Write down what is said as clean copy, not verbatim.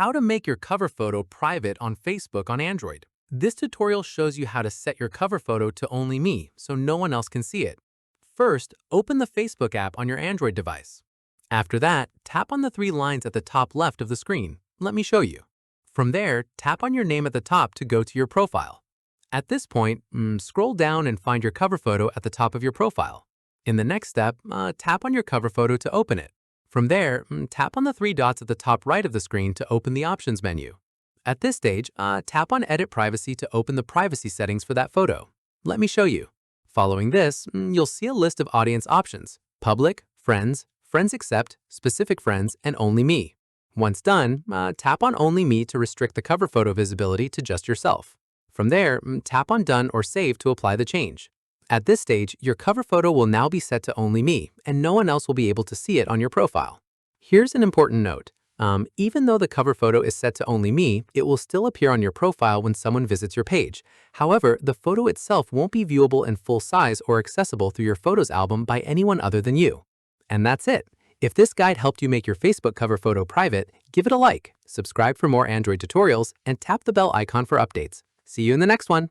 how to make your cover photo private on Facebook on Android. This tutorial shows you how to set your cover photo to only me, so no one else can see it. First, open the Facebook app on your Android device. After that, tap on the three lines at the top left of the screen. Let me show you. From there, tap on your name at the top to go to your profile. At this point, scroll down and find your cover photo at the top of your profile. In the next step, tap on your cover photo to open it. From there, tap on the three dots at the top right of the screen to open the Options menu. At this stage, tap on Edit Privacy to open the privacy settings for that photo. Let me show you. Following this, you'll see a list of audience options: Public, Friends, Friends Accept, Specific Friends, and Only Me. Once done, tap on Only Me to restrict the cover photo visibility to just yourself. From there, tap on Done or Save to apply the change. At this stage, your cover photo will now be set to only me, and no one else will be able to see it on your profile. Here's an important note. Even though the cover photo is set to only me, it will still appear on your profile when someone visits your page. However, the photo itself won't be viewable in full size or accessible through your Photos album by anyone other than you. And that's it. If this guide helped you make your Facebook cover photo private, give it a like, subscribe for more Android tutorials, and tap the bell icon for updates. See you in the next one.